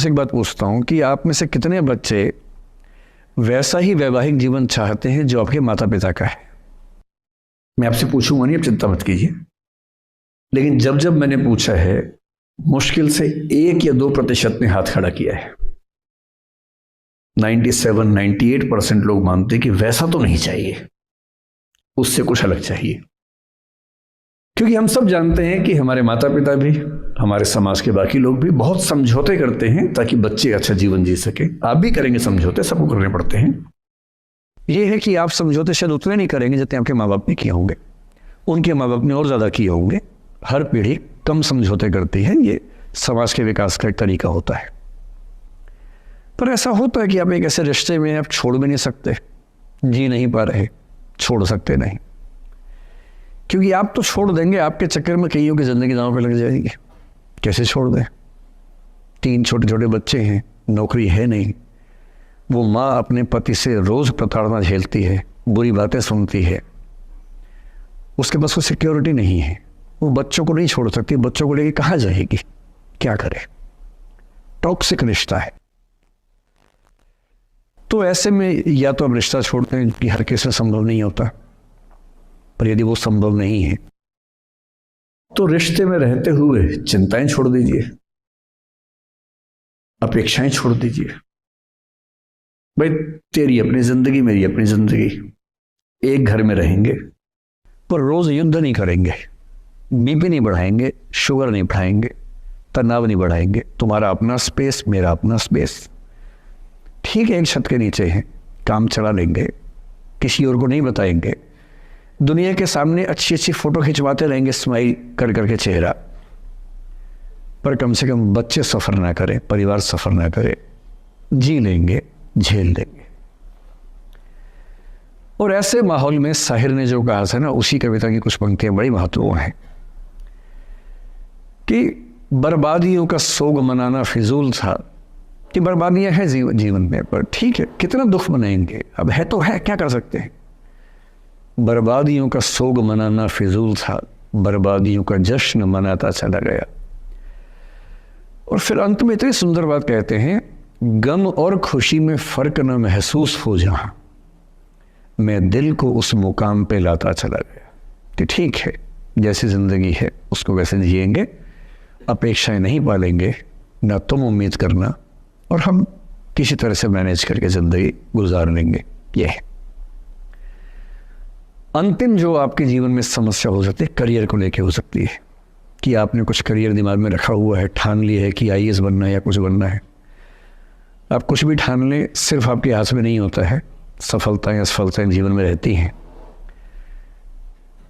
एक बात पूछता हूँ कि आप में से कितने बच्चे वैसा ही वैवाहिक जीवन चाहते हैं जो आपके माता पिता का है? मैं आपसे पूछूंगा नहीं, आप चिंता मत कीजिए, लेकिन जब जब मैंने पूछा है मुश्किल से 1 या 2% ने हाथ खड़ा किया है। 97-98% लोग मानते हैं कि वैसा तो नहीं चाहिए, उससे कुछ अलग चाहिए। क्योंकि हम सब जानते हैं कि हमारे माता पिता भी, हमारे समाज के बाकी लोग भी बहुत समझौते करते हैं ताकि बच्चे अच्छा जीवन जी सके। आप भी करेंगे समझौते, सबको करने पड़ते हैं। यह है कि आप समझौते शायद उतने नहीं करेंगे जितने आपके माँ बाप ने किए होंगे, उनके माँ बाप ने और ज़्यादा किए होंगे। हर पीढ़ी कम समझौते करती है, ये समाज के विकास का एक तरीका होता है। पर ऐसा होता है कि आप एक ऐसे रिश्ते में आप छोड़ भी नहीं सकते, जी नहीं पा रहे, छोड़ सकते नहीं, क्योंकि आप तो छोड़ देंगे, आपके चक्कर में कईयों की ज़िंदगी दांव पे लग जाएगी। कैसे छोड़ दें? 3 छोटे छोटे बच्चे हैं, नौकरी है नहीं, वो माँ अपने पति से रोज़ प्रताड़ना झेलती है, बुरी बातें सुनती है, उसके पास कोई सिक्योरिटी नहीं है, वो बच्चों को नहीं छोड़ सकती, बच्चों को लेके कहाँ जाएगी, क्या करे? टॉक्सिक रिश्ता है। तो ऐसे में या तो आप रिश्ता छोड़ते हैं कि हर किसी से संभव नहीं होता, पर यदि वो संभव नहीं है तो रिश्ते में रहते हुए चिंताएं छोड़ दीजिए, अपेक्षाएं छोड़ दीजिए। भाई तेरी अपनी जिंदगी, मेरी अपनी जिंदगी, एक घर में रहेंगे पर रोज युद्ध नहीं करेंगे, बीपी नहीं बढ़ाएंगे, शुगर नहीं बढ़ाएंगे, तनाव नहीं बढ़ाएंगे, तुम्हारा अपना स्पेस, मेरा अपना स्पेस, ठीक है, एक छत के नीचे हैं, काम चला लेंगे, किसी और को नहीं बताएंगे, दुनिया के सामने अच्छी अच्छी फोटो खिंचवाते रहेंगे स्माइल कर करके चेहरा, पर कम से कम बच्चे सफ़र ना करें, परिवार सफ़र ना करे, जी लेंगे, झेल लेंगे। और ऐसे माहौल में साहिर ने जो कहा था ना, उसी कविता की कुछ पंक्तियां बड़ी महत्वपूर्ण हैं कि बर्बादियों का सोग मनाना फिजूल था, कि बर्बादियां हैं जीवन में, पर ठीक है, कितना दुख मनाएंगे, अब है तो है, क्या कर सकते हैं। बर्बादियों का सोग मनाना फिजूल था, बर्बादियों का जश्न मनाता चला गया। और फिर अंत में इतनी सुंदर बात कहते हैं, गम और खुशी में फर्क न महसूस हो जहां, मैं दिल को उस मुकाम पे लाता चला गया। कि ठीक है, जैसी जिंदगी है उसको वैसे जिएंगे, अपेक्षाएं नहीं पालेंगे, ना तुम उम्मीद करना, और हम किसी तरह से मैनेज करके जिंदगी गुजार लेंगे। ये है अंतिम जो आपके जीवन में समस्या हो सकती है, करियर को लेके हो सकती है कि आपने कुछ करियर दिमाग में रखा हुआ है, ठान लिया है कि आईएएस बनना है या कुछ बनना है। आप कुछ भी ठान लें, सिर्फ आपके हाथ में नहीं होता है, सफलताएं असफलताएं जीवन में रहती हैं।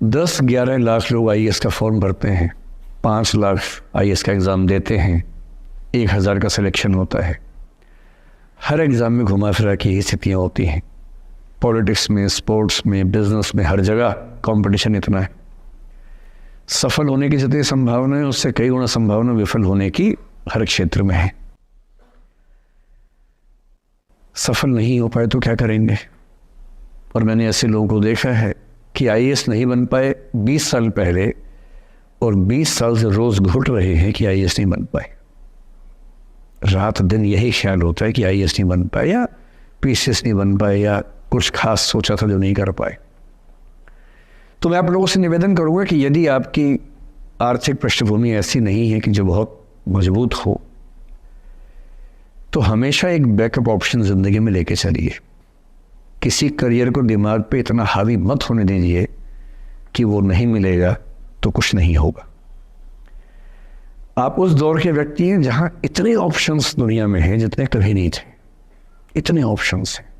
10-11 लाख लोग आईएएस का फॉर्म भरते हैं, 5 लाख आईएएस का एग्ज़ाम देते हैं, 1000 का सिलेक्शन होता है। हर एग्ज़ाम में घुमा फिरा की ही स्थितियाँ होती हैं। पॉलिटिक्स में, स्पोर्ट्स में, बिजनेस में, हर जगह कंपटीशन इतना है। सफल होने की जितनी संभावना है उससे कई गुना संभावना विफल होने की हर क्षेत्र में है। सफल नहीं हो पाए तो क्या करेंगे? और मैंने ऐसे लोगों को देखा है कि आईएएस नहीं बन पाए 20 साल पहले, और 20 साल से रोज घुट रहे हैं कि आईएएस नहीं बन पाए। रात दिन यही ख्याल होता है कि आईएएस नहीं बन पाए, या पीसीएस नहीं बन पाए, या कुछ खास सोचा था जो नहीं कर पाए। तो मैं आप लोगों से निवेदन करूंगा कि यदि आपकी आर्थिक पृष्ठभूमि ऐसी नहीं है कि जो बहुत मजबूत हो, तो हमेशा एक बैकअप ऑप्शन ज़िंदगी में लेके चलिए। किसी करियर को दिमाग पे इतना हावी मत होने दीजिए कि वो नहीं मिलेगा तो कुछ नहीं होगा। आप उस दौर के व्यक्ति हैं जहां इतने ऑप्शंस दुनिया में हैं जितने कभी नहीं थे, इतने ऑप्शंस हैं।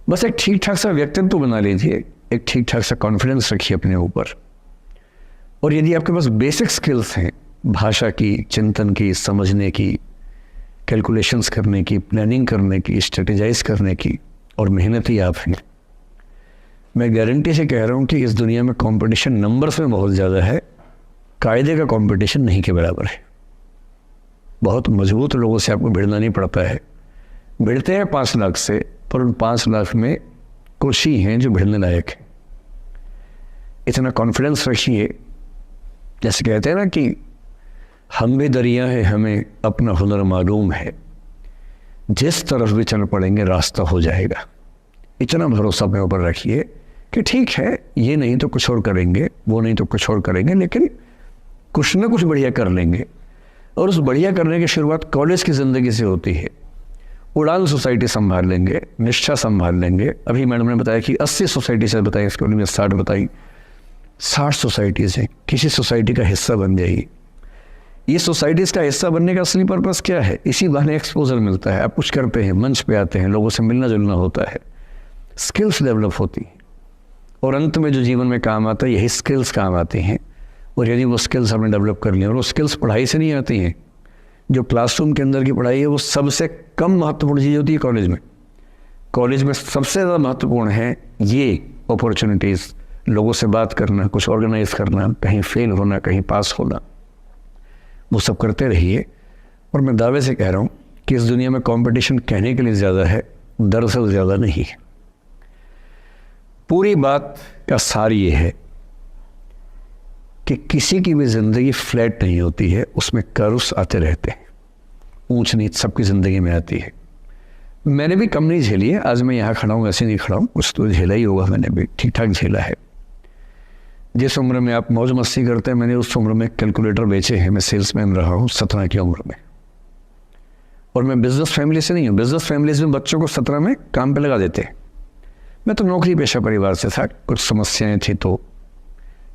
बस एक ठीक ठाक सा व्यक्तित्व तो बना लीजिए, एक ठीक ठाक सा कॉन्फिडेंस रखिए अपने ऊपर, और यदि आपके पास बेसिक स्किल्स हैं, भाषा की, चिंतन की, समझने की, कैलकुलेशंस करने की, प्लानिंग करने की, स्ट्रेटेजाइज करने की, और मेहनती आप हैं, मैं गारंटी से कह रहा हूँ कि इस दुनिया में कंपटीशन नंबर्स में बहुत ज़्यादा है, कायदे का कंपटीशन नहीं के बराबर है। बहुत मजबूत लोगों से आपको भिड़ना नहीं पड़ता है। भिड़ते हैं 5 लाख से, पर उन 5 लाख में कुछ ही हैं जो भिड़ने लायक हैं। इतना कॉन्फिडेंस रखिए, जैसे कहते हैं ना कि हम भी दरिया है, हमें अपना हुनर मालूम है, जिस तरफ भी चल पड़ेंगे रास्ता हो जाएगा। इतना भरोसा अपने ऊपर रखिए कि ठीक है, ये नहीं तो कुछ और करेंगे, वो नहीं तो कुछ और करेंगे, लेकिन कुछ ना कुछ बढ़िया कर लेंगे। और उस बढ़िया करने की शुरुआत कॉलेज की ज़िंदगी से होती है। उड़ान सोसाइटी संभाल लेंगे, निष्ठा संभाल लेंगे। अभी मैडम ने बताया कि 80 सोसाइटी से बताई, इसके में 60 बताई। 60 सोसाइटीज़ हैं, किसी सोसाइटी का हिस्सा बन जाइए। ये सोसाइटीज़ का हिस्सा बनने का असली पर्पस क्या है? इसी बहाने एक्सपोजर मिलता है, आप कुछ करते हैं, मंच पे आते हैं, लोगों से मिलना जुलना होता है, स्किल्स डेवलप होती हैं, और अंत में जो जीवन में काम आता है यही स्किल्स काम आती हैं। और यदि वो स्किल्स हमने डेवलप कर लिया, और वो स्किल्स पढ़ाई से नहीं आती हैं, जो क्लासरूम के अंदर की पढ़ाई है वो सबसे कम महत्वपूर्ण चीज़ होती है कॉलेज में। कॉलेज में सबसे ज़्यादा महत्वपूर्ण है ये अपॉर्चुनिटीज़, लोगों से बात करना, कुछ ऑर्गेनाइज करना, कहीं फेल होना, कहीं पास होना, वो सब करते रहिए। और मैं दावे से कह रहा हूँ कि इस दुनिया में कंपटीशन कहने के लिए ज़्यादा है, दरअसल ज़्यादा नहीं है। पूरी बात का सार ये है कि किसी की भी ज़िंदगी फ्लैट नहीं होती है, उसमें कर्व्स आते रहते हैं, ऊंच नीच सबकी ज़िंदगी में आती है। मैंने भी कम नहीं झेली है, आज मैं यहाँ खड़ा हूँ ऐसे नहीं खड़ा हूँ, कुछ तो झेला ही होगा, मैंने भी ठीक ठाक झेला है। जिस उम्र में आप मौज मस्ती करते हैं, मैंने उस उम्र में कैलकुलेटर बेचे हैं। मैं सेल्समैन रहा हूँ 17 की उम्र में, और मैं बिजनेस फैमिली से नहीं हूँ। बिजनेस फैमिलीज में बच्चों को 17 में काम पे लगा देते हैं। मैं तो नौकरी पेशा परिवार से था, कुछ समस्याएं थी तो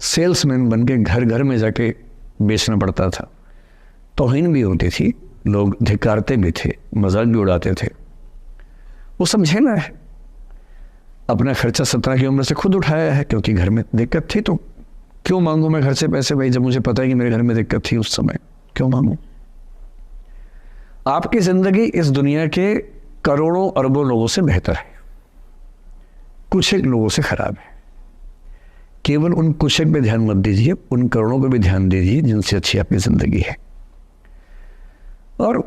सेल्समैन बन के घर घर में जाके बेचना पड़ता था। तौहीन भी होती थी, लोग धिक्कारते भी थे, मजाक भी उड़ाते थे। वो समझेना है, अपना खर्चा 17 की उम्र से खुद उठाया है, क्योंकि घर में दिक्कत थी। तो क्यों मांगू मैं घर से पैसे भाई, जब मुझे पता है कि मेरे घर में दिक्कत थी उस समय, क्यों मांगू? आपकी जिंदगी इस दुनिया के करोड़ों अरबों लोगों से बेहतर है, कुछ एक लोगों से खराब है। केवल उन कुछ एक पे ध्यान मत दीजिए, उन करोड़ों पे भी ध्यान दीजिए जिनसे अच्छी आपकी जिंदगी है। और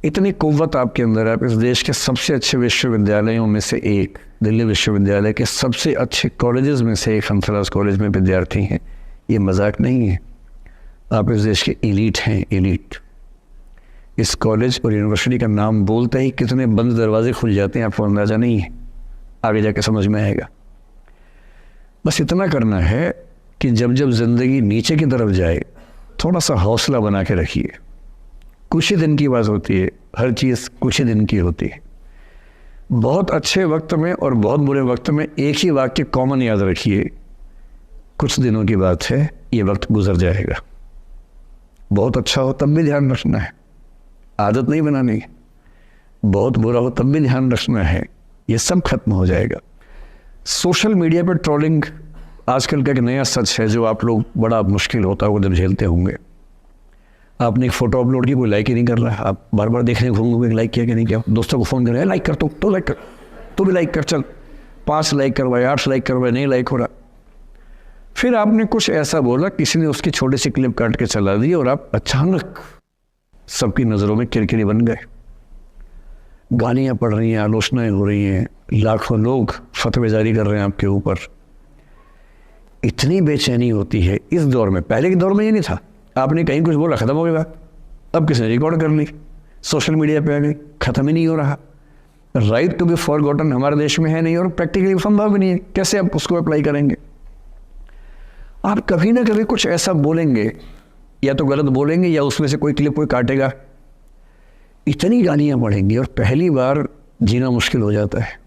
इतनी कुव्वत आपके अंदर है, आप इस देश के सबसे अच्छे विश्वविद्यालयों में से एक, दिल्ली विश्वविद्यालय के सबसे अच्छे कॉलेजेस में से एक हंसराज कॉलेज में विद्यार्थी हैं। ये मजाक नहीं है, आप इस देश के एलीट हैं, एलीट। इस कॉलेज और यूनिवर्सिटी का नाम बोलते ही कितने बंद दरवाजे खुल जाते हैं, आपको अंदाजा नहीं है, आगे जाके समझ में आएगा। बस इतना करना है कि जब जब ज़िंदगी नीचे की तरफ जाए, थोड़ा सा हौसला बना के रखिए। कुछ ही दिन की बात होती है, हर चीज़ कुछ ही दिन की होती है। बहुत अच्छे वक्त में और बहुत बुरे वक्त में एक ही वाक्य कॉमन याद रखिए, कुछ दिनों की बात है, ये वक्त गुजर जाएगा। बहुत अच्छा हो तब भी ध्यान रखना है, आदत नहीं बनानी है। बहुत बुरा हो तब भी ध्यान रखना है, ये सब खत्म हो जाएगा। सोशल मीडिया पर ट्रोलिंग आजकल का एक नया सच है, जो आप लोग बड़ा मुश्किल होता है वो जब झेलते होंगे। आपने एक फ़ोटो अपलोड की, कोई लाइक ही नहीं कर रहा है, आप बार बार देखने घूमोगे लाइक किया कि नहीं किया। दोस्तों को फ़ोन करें, लाइक कर, तो लाइक कर, तो भी लाइक कर, चल 5 लाइक करवाए, 8 लाइक करवाए, नहीं लाइक हो रहा। फिर आपने कुछ ऐसा बोला, किसी ने उसकी छोटी सी क्लिप काट के चला दी, और आप अचानक सबकी नज़रों में किरकिरी बन गए। गालियाँ पड़ रही हैं, आलोचनाएँ हो रही हैं, लाखों लोग फतवे जारी कर रहे हैं आपके ऊपर। इतनी बेचैनी होती है इस दौर में। पहले के दौर में ये नहीं था, आपने कहीं कुछ बोला खत्म हो गया बात। अब किसी ने रिकॉर्ड कर ली, सोशल मीडिया पे आ गई, खत्म ही नहीं हो रहा। राइट टू बी फॉरगॉटन हमारे देश में है नहीं, और प्रैक्टिकली संभव भी नहीं है। कैसे आप उसको अप्लाई करेंगे? आप कभी ना कभी कुछ ऐसा बोलेंगे, या तो गलत बोलेंगे या उसमें से कोई क्लिप कोई काटेगा। इतनी गालियाँ पड़ेंगी और पहली बार जीना मुश्किल हो जाता है।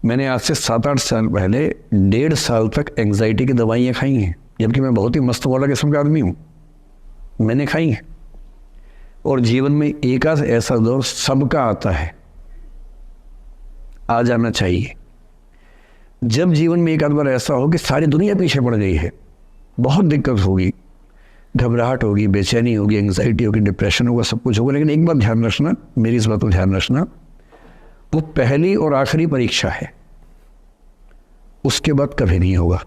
मैंने आज से 7-8 साल पहले 1.5 साल तक एंग्जाइटी की दवाइयाँ खाई हैं, जबकि मैं बहुत ही मस्त वाला किस्म का आदमी हूँ, मैंने खाई हैं। और जीवन में एक आध ऐसा दौर सबका आता है, आ जाना चाहिए। जब जीवन में एक आध बार ऐसा हो कि सारी दुनिया पीछे पड़ गई है, बहुत दिक्कत होगी, घबराहट होगी, बेचैनी होगी, एंग्जाइटी होगी, डिप्रेशन होगा, सब कुछ होगा। लेकिन एक बात ध्यान रखना, मेरी इस बात को ध्यान रखना, वो पहली और आखिरी परीक्षा है, उसके बाद कभी नहीं होगा।